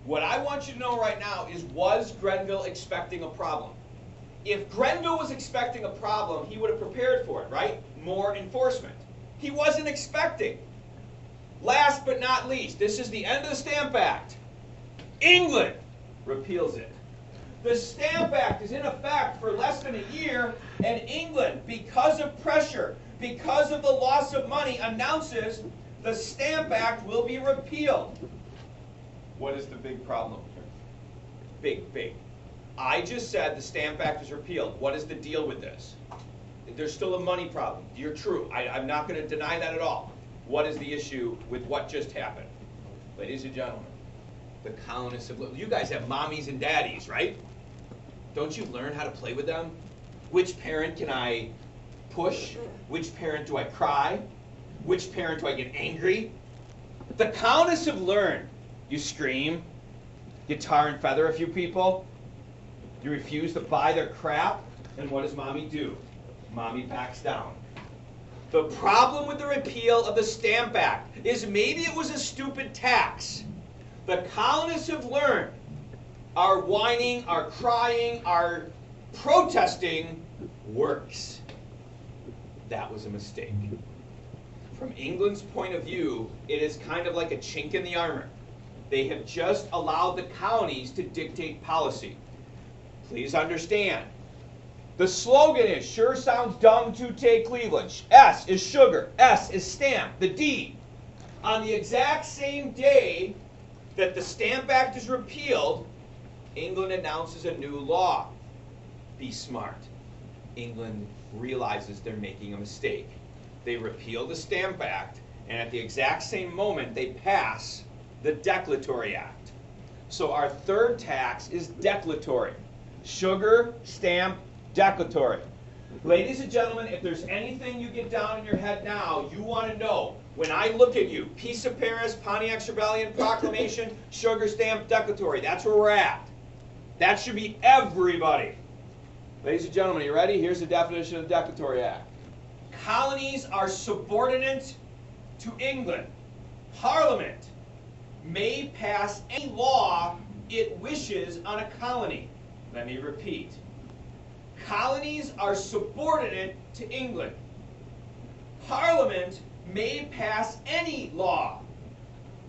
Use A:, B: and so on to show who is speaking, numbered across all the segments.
A: What I want you to know right now is, was Grenville expecting a problem? If Grenville was expecting a problem, he would have prepared for it, right? More enforcement. He wasn't expecting. Last but not least, this is the end of the Stamp Act. England repeals it. The Stamp Act is in effect for less than a year, and England, because of pressure, because of the loss of money, announces the Stamp Act will be repealed. What is the big problem? Big. I just said the Stamp Act is repealed. What is the deal with this? There's still a money problem. You're true. I'm not going to deny that at all. What is the issue with what just happened? Ladies and gentlemen, the colonists have... You guys have mommies and daddies, right? Don't you learn how to play with them? Which parent can I push? Which parent do I cry? Which parent do I get angry? The colonists have learned. You scream, you tar and feather a few people, you refuse to buy their crap, and what does mommy do? Mommy backs down. The problem with the repeal of the Stamp Act is maybe it was a stupid tax. The colonists have learned our whining, our crying, our protesting works. That was a mistake. From England's point of view, it is kind of like a chink in the armor. They have just allowed the colonies to dictate policy. Please understand. The slogan is, sure sounds dumb to take Cleveland. S is sugar. S is stamp. The D. On the exact same day that the Stamp Act is repealed, England announces a new law. Be smart. England realizes they're making a mistake. They repeal the Stamp Act, and at the exact same moment they pass the Declaratory Act. So our third tax is declaratory. Sugar, stamp, declaratory. Ladies and gentlemen, if there's anything you get down in your head now, you want to know, when I look at you, Peace of Paris, Pontiac's Rebellion, Proclamation, sugar, stamp, declaratory, that's where we're at. That should be everybody. Ladies and gentlemen, are you ready? Here's the definition of the Declaratory Act. Colonies are subordinate to England. Parliament may pass any law it wishes on a colony. Let me repeat. Colonies are subordinate to England. Parliament may pass any law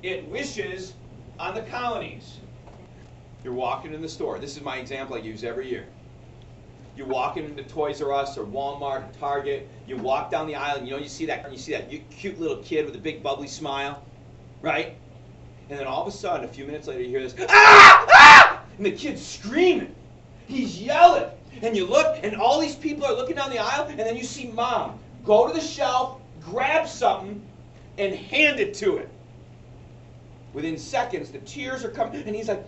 A: it wishes on the colonies. You're walking in the store. This is my example I use every year. You're walking into Toys R Us or Walmart or Target. You walk down the aisle and you see that cute little kid with a big bubbly smile, right? And then all of a sudden, a few minutes later, you hear this, ah! Ah! And the kid's screaming. He's yelling. And you look, and all these people are looking down the aisle, and then you see mom go to the shelf, grab something, and hand it to him. Within seconds, the tears are coming, and he's like,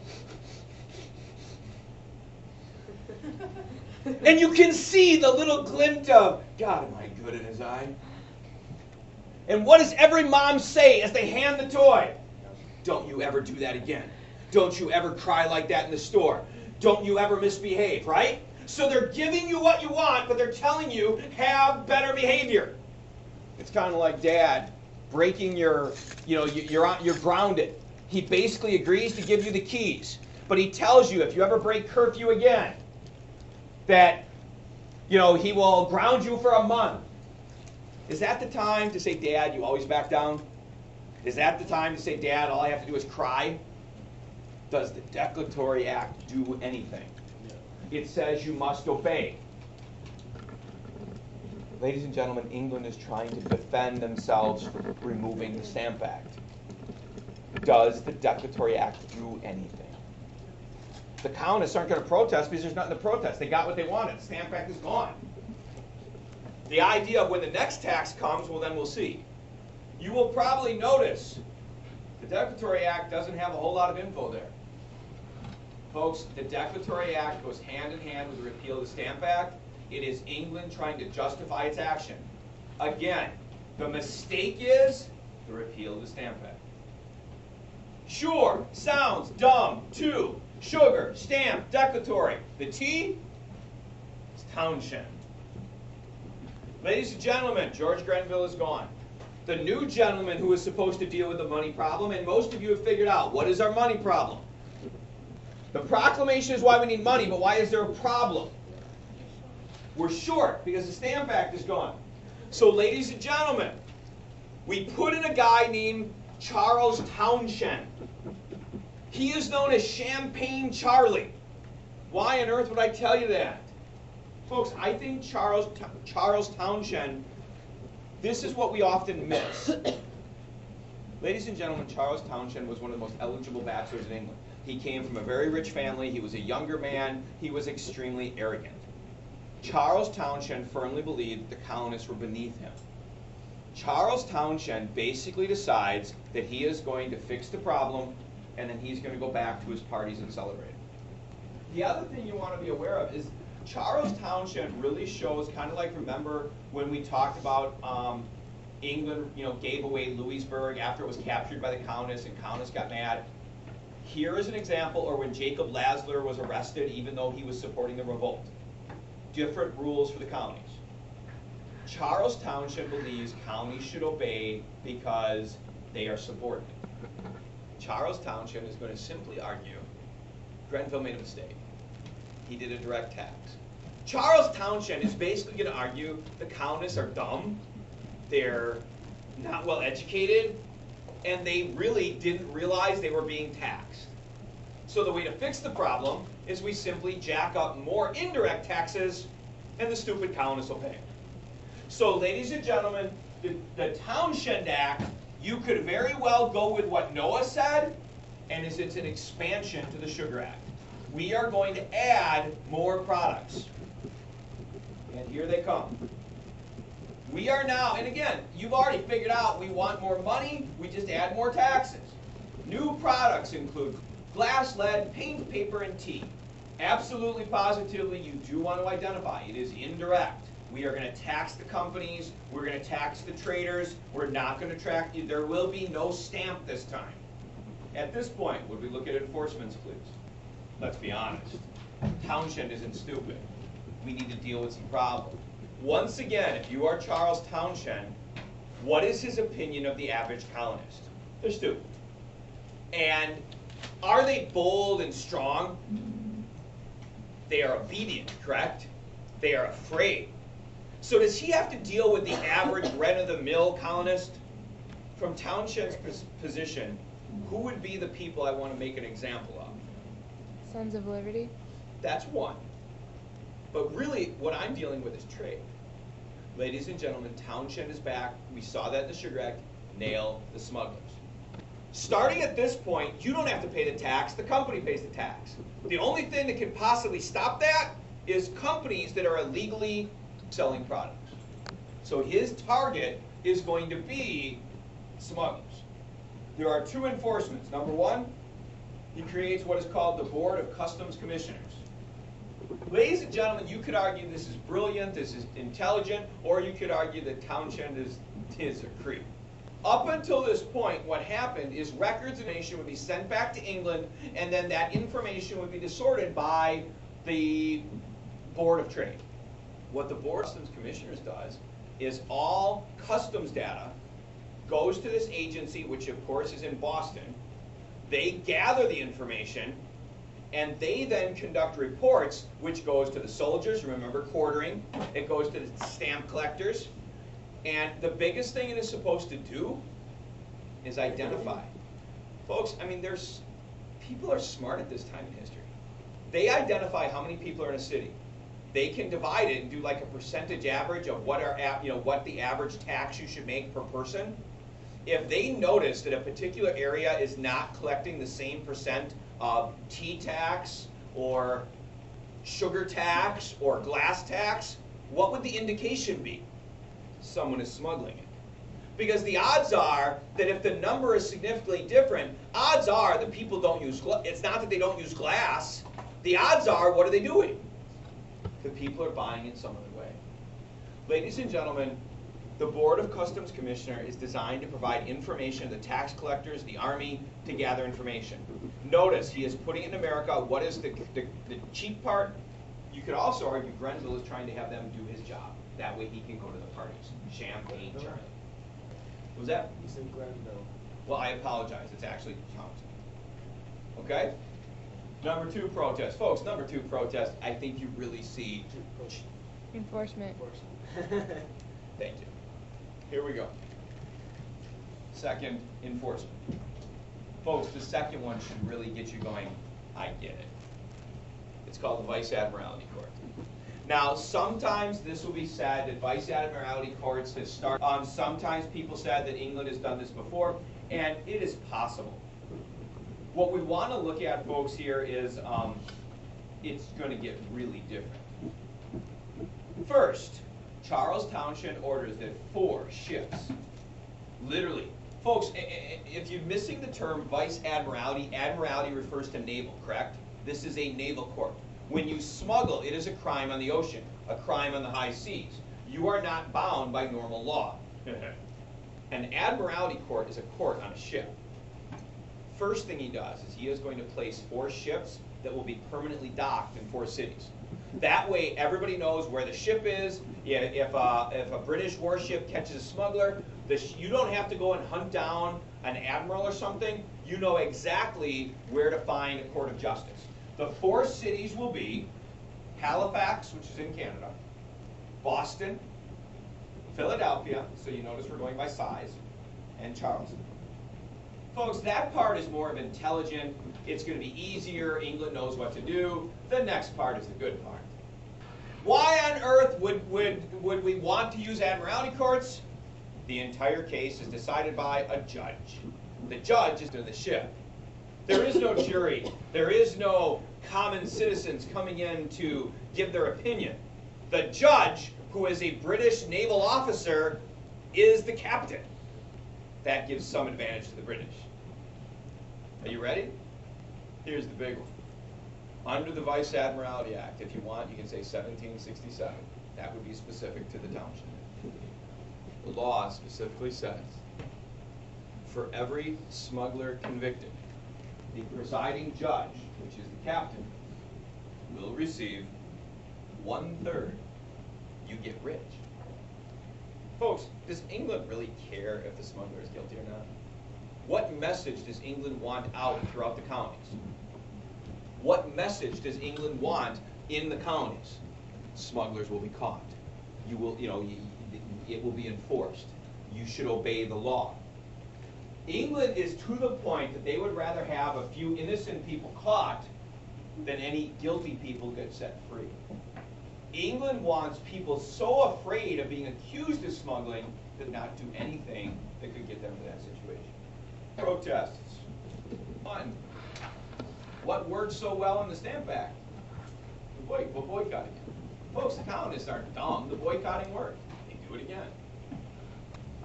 A: and you can see the little glint of, God, am I good in his eye? And what does every mom say as they hand the toy? Don't you ever do that again. Don't you ever cry like that in the store. Don't you ever misbehave, right? So they're giving you what you want, but they're telling you, have better behavior. It's kind of like dad breaking you're grounded. He basically agrees to give you the keys, but he tells you if you ever break curfew again, that he will ground you for a month. Is that the time to say, Dad, you always back down? Is that the time to say, Dad, all I have to do is cry? Does the Declaratory Act do anything? It says you must obey. Ladies and gentlemen, England is trying to defend themselves from removing the Stamp Act. Does the Declaratory Act do anything? The colonists aren't going to protest because there's nothing to protest. They got what they wanted. The Stamp Act is gone. The idea of when the next tax comes, well, then we'll see. You will probably notice the Declaratory Act doesn't have a whole lot of info there. Folks, the Declaratory Act goes hand in hand with the repeal of the Stamp Act. It is England trying to justify its action. Again, the mistake is the repeal of the Stamp Act. Sure, sounds dumb, too. Sugar, stamp, declaratory. The T is Townshend. Ladies and gentlemen, George Grenville is gone. The new gentleman who is supposed to deal with the money problem, and most of you have figured out, what is our money problem? The proclamation is why we need money, but why is there a problem? We're short because the Stamp Act is gone. So ladies and gentlemen, we put in a guy named Charles Townshend. He is known as Champagne Charlie. Why on earth would I tell you that? Folks, I think Charles Townshend, this is what we often miss. Ladies and gentlemen, Charles Townshend was one of the most eligible bachelors in England. He came from a very rich family. He was a younger man. He was extremely arrogant. Charles Townshend firmly believed the colonists were beneath him. Charles Townshend basically decides that he is going to fix the problem and then he's going to go back to his parties and celebrate. The other thing you want to be aware of is Charles Townshend really shows, kind of like, remember when we talked about England, gave away Louisburg after it was captured by the colonists and colonists got mad. Here is an example, or when Jacob Lasler was arrested even though he was supporting the revolt. Different rules for the colonies. Charles Townshend believes colonies should obey because they are subordinate. Charles Townshend is going to simply argue Grenville made a mistake. He did a direct tax. Charles Townshend is basically going to argue the colonists are dumb, they're not well educated, and they really didn't realize they were being taxed. So the way to fix the problem is we simply jack up more indirect taxes and the stupid colonists will pay. So ladies and gentlemen, the Townshend Act, you could very well go with what Noah said, and it's an expansion to the Sugar Act. We are going to add more products. And here they come. We are now, and again, you've already figured out we want more money, we just add more taxes. New products include glass, lead, paint, paper, and tea. Absolutely, positively, you do want to identify. It is indirect. We are going to tax the companies, we're going to tax the traders, we're not going to track you. There will be no stamp this time. At this point, would we look at enforcements, please? Let's be honest. Townshend isn't stupid. We need to deal with some problems. Once again, if you are Charles Townshend, what is his opinion of the average colonist? They're stupid. And are they bold and strong? They are obedient, correct? They are afraid. So does he have to deal with the average run-of-the-mill colonist? From Townshend's position, who would be the people I want to make an example of?
B: Sons of Liberty?
A: That's one. But really, what I'm dealing with is trade. Ladies and gentlemen, Townshend is back. We saw that in the Sugar Act. Nail the smugglers. Starting at this point, you don't have to pay the tax. The company pays the tax. The only thing that can possibly stop that is companies that are illegally selling products. So his target is going to be smugglers. There are two enforcements. Number one, he creates what is called the Board of Customs Commissioners. Ladies and gentlemen, you could argue this is brilliant, this is intelligent, or you could argue that Townshend is a creep. Up until this point, what happened is records and information would be sent back to England, and then that information would be distorted by the Board of Trade. What the Board of Customs Commissioners does is all customs data goes to this agency, which of course is in Boston. They gather the information, and they then conduct reports, which goes to the soldiers, remember quartering, it goes to the stamp collectors, and the biggest thing it is supposed to do is identify. Folks, I mean, people are smart at this time in history. They identify how many people are in a city. They can divide it and do like a percentage average of what the average tax you should make per person. If they notice that a particular area is not collecting the same percent of tea tax or sugar tax or glass tax, what would the indication be? Someone is smuggling it. Because the odds are that if the number is significantly different, odds are that people don't use glass. It's not that they don't use glass. The odds are, what are they doing? The people are buying it some other way. Ladies and gentlemen, the Board of Customs Commissioner is designed to provide information to the tax collectors, the Army, to gather information. Notice, he is putting it in America. What is the cheap part? You could also argue Grenville is trying to have them do his job. That way he can go to the parties. Champagne, Charlie. What was that?
C: You said Grenville.
A: Well, I apologize. It's actually Townshend. Okay? Number 2 protest. Folks, number 2 protest, I think you really see.
B: Enforcement.
A: Thank you. Here we go. Second, enforcement. Folks, the second one should really get you going, I get it. It's called the Vice Admiralty Court. Now, sometimes this will be said that Vice Admiralty Courts has started. Sometimes people said that England has done this before, and it is possible. What we want to look at, folks, here is it's going to get really different. First, Charles Townshend orders that 4 ships, literally, folks, if you're missing the term Vice Admiralty, Admiralty refers to naval, correct? This is a naval court. When you smuggle, it is a crime on the ocean, a crime on the high seas. You are not bound by normal law. An Admiralty court is a court on a ship. First thing he does is he is going to place 4 ships that will be permanently docked in 4 cities. That way, everybody knows where the ship is. If a British warship catches a smuggler, you don't have to go and hunt down an admiral or something. You know exactly where to find a court of justice. The 4 cities will be Halifax, which is in Canada, Boston, Philadelphia, so you notice we're going by size, and Charleston. Folks, that part is more of intelligent. It's going to be easier. England knows what to do. The next part is the good part. Why on earth would we want to use Admiralty courts? The entire case is decided by a judge. The judge is to the ship. There is no jury. There is no common citizens coming in to give their opinion. The judge, who is a British naval officer, is the captain. That gives some advantage to the British. Are you ready? Here's the big one. Under the Vice Admiralty Act, if you want, you can say 1767. That would be specific to the Townshend. The law specifically says, for every smuggler convicted, the presiding judge, which is the captain, will receive 1/3. You get rich. Folks, does England really care if the smuggler is guilty or not? What message does England want out throughout the colonies? What message does England want in the colonies? Smugglers will be caught. You will, it will be enforced. You should obey the law. England is to the point that they would rather have a few innocent people caught than any guilty people get set free. England wants people so afraid of being accused of smuggling that not do anything that could get them to that situation. Protests. 1. What worked so well in the Stamp Act? The boycotting. Folks, the colonists aren't dumb. The boycotting worked. They do it again.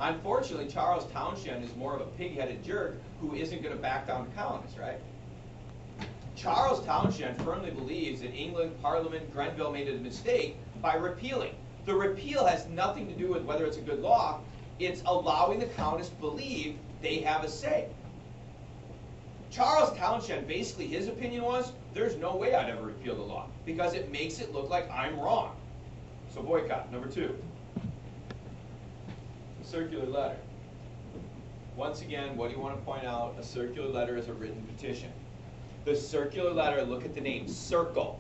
A: Unfortunately, Charles Townshend is more of a pig-headed jerk who isn't going to back down to colonists, right? Charles Townshend firmly believes that England, Parliament, Grenville made a mistake by repealing. The repeal has nothing to do with whether it's a good law. It's allowing the colonists to believe they have a say. Charles Townshend, basically his opinion was, there's no way I'd ever repeal the law because it makes it look like I'm wrong. So boycott. Number 2. A circular letter. Once again, what do you want to point out? A circular letter is a written petition. The circular letter, look at the name, circle.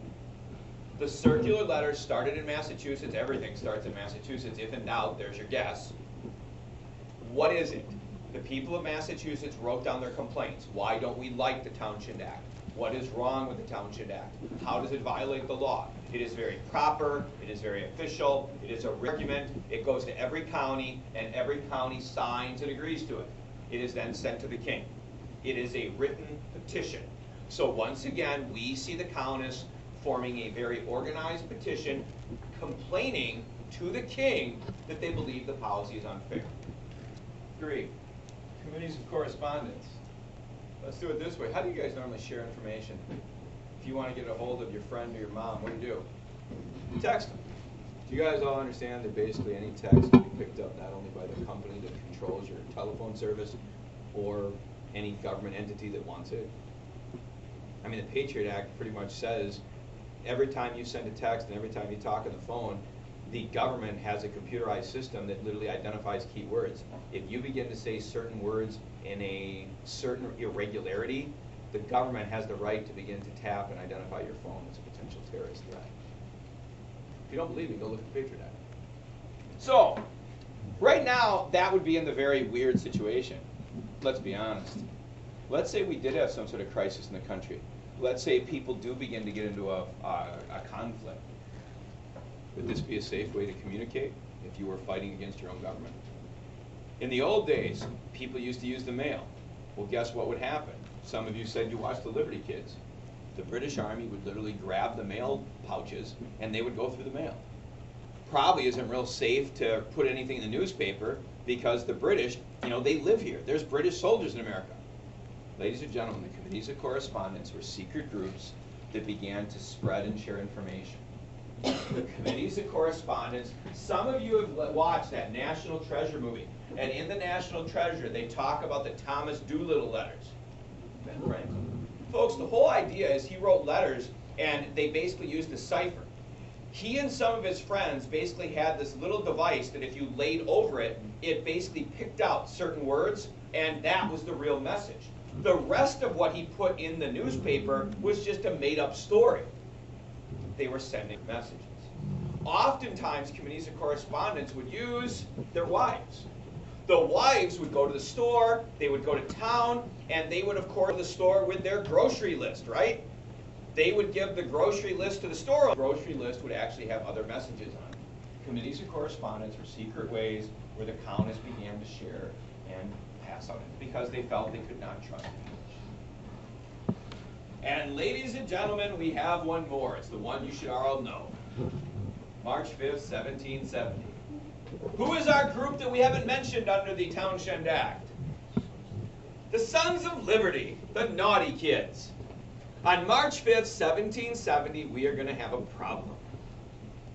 A: The circular letter started in Massachusetts. Everything starts in Massachusetts. If in doubt, there's your guess. What is it? The people of Massachusetts wrote down their complaints. Why don't we like the Townshend Act? What is wrong with the Townshend Act? How does it violate the law? It is very proper. It is very official. It is a argument. It goes to every county, and every county signs and agrees to it. It is then sent to the king. It is a written petition. So once again, we see the colonists forming a very organized petition complaining to the king that they believe the policy is unfair. 3. Committees of correspondence. Let's do it this way. How do you guys normally share information? If you want to get a hold of your friend or your mom, what do? You text them. Do you guys all understand that basically any text can be picked up not only by the company that controls your telephone service or any government entity that wants it? I mean, the Patriot Act pretty much says every time you send a text and every time you talk on the phone, the government has a computerized system that literally identifies key words. If you begin to say certain words in a certain irregularity, the government has the right to begin to tap and identify your phone as a potential terrorist threat. If you don't believe me, go look at the Patriot Act. So, right now, that would be in the very weird situation. Let's be honest. Let's say we did have some sort of crisis in the country. Let's say people do begin to get into a conflict. Would this be a safe way to communicate if you were fighting against your own government? In the old days, people used to use the mail. Well, guess what would happen? Some of you said you watched the Liberty Kids. The British Army would literally grab the mail pouches and they would go through the mail. Probably isn't real safe to put anything in the newspaper because the British, they live here. There's British soldiers in America. Ladies and gentlemen, the committees of correspondence were secret groups that began to spread and share information. The committees of correspondence, some of you have watched that National Treasure movie, and in the National Treasure they talk about the Thomas Doolittle letters. Ben Franklin. Folks, the whole idea is he wrote letters and they basically used a cipher. He and some of his friends basically had this little device that if you laid over it, it basically picked out certain words, and that was the real message. The rest of what he put in the newspaper was just a made-up story. They were sending messages. Oftentimes, committees of correspondence would use their wives. The wives would go to the store, they would go to town, and they would, of course, go to the store with their grocery list, right? They would give the grocery list to the store. The grocery list would actually have other messages on it. Committees of correspondence were secret ways where the colonists began to share and pass out because they felt they could not trust English. And ladies and gentlemen, we have one more. It's the one you should all know. March 5th, 1770. Who is our group that we haven't mentioned under the Townshend Act? The Sons of Liberty, the naughty kids. On March 5th, 1770, we are going to have a problem.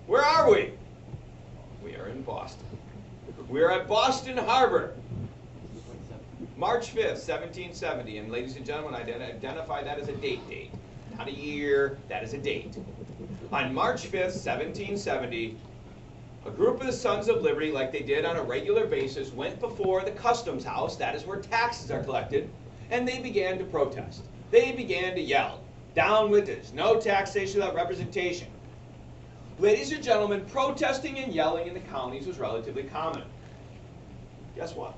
A: Where are we? We are in Boston. We are at Boston Harbor. March 5th, 1770, and ladies and gentlemen, identify that as a date. Not a year, that is a date. On March 5th, 1770, a group of the Sons of Liberty, like they did on a regular basis, went before the customs house, that is where taxes are collected, and they began to protest. They began to yell, "Down with this, no taxation without representation." Ladies and gentlemen, protesting and yelling in the colonies was relatively common. Guess what?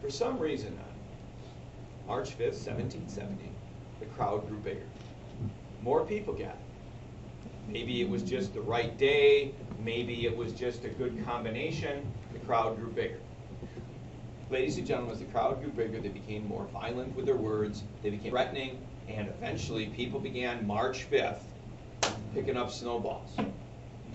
A: For some reason, on March 5th, 1770, the crowd grew bigger. More people gathered. Maybe it was just the right day, maybe it was just a good combination, the crowd grew bigger. Ladies and gentlemen, as the crowd grew bigger, they became more violent with their words, they became threatening, and eventually people began March 5th picking up snowballs.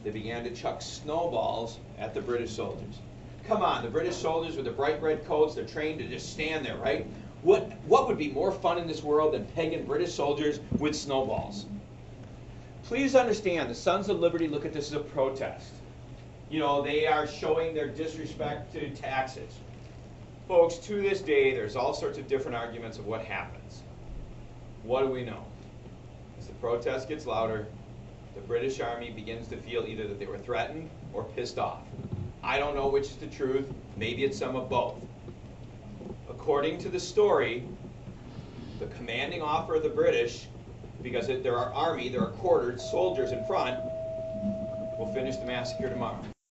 A: They began to chuck snowballs at the British soldiers. Come on, the British soldiers with the bright red coats, they're trained to just stand there, right? What would be more fun in this world than pegging British soldiers with snowballs? Please understand, the Sons of Liberty look at this as a protest. They are showing their disrespect to taxes. Folks, to this day, there's all sorts of different arguments of what happens. What do we know? As the protest gets louder, the British Army begins to feel either that they were threatened or pissed off. I don't know which is the truth. Maybe it's some of both. According to the story, the commanding officer of the British, because there are quartered soldiers in front, will finish the massacre tomorrow.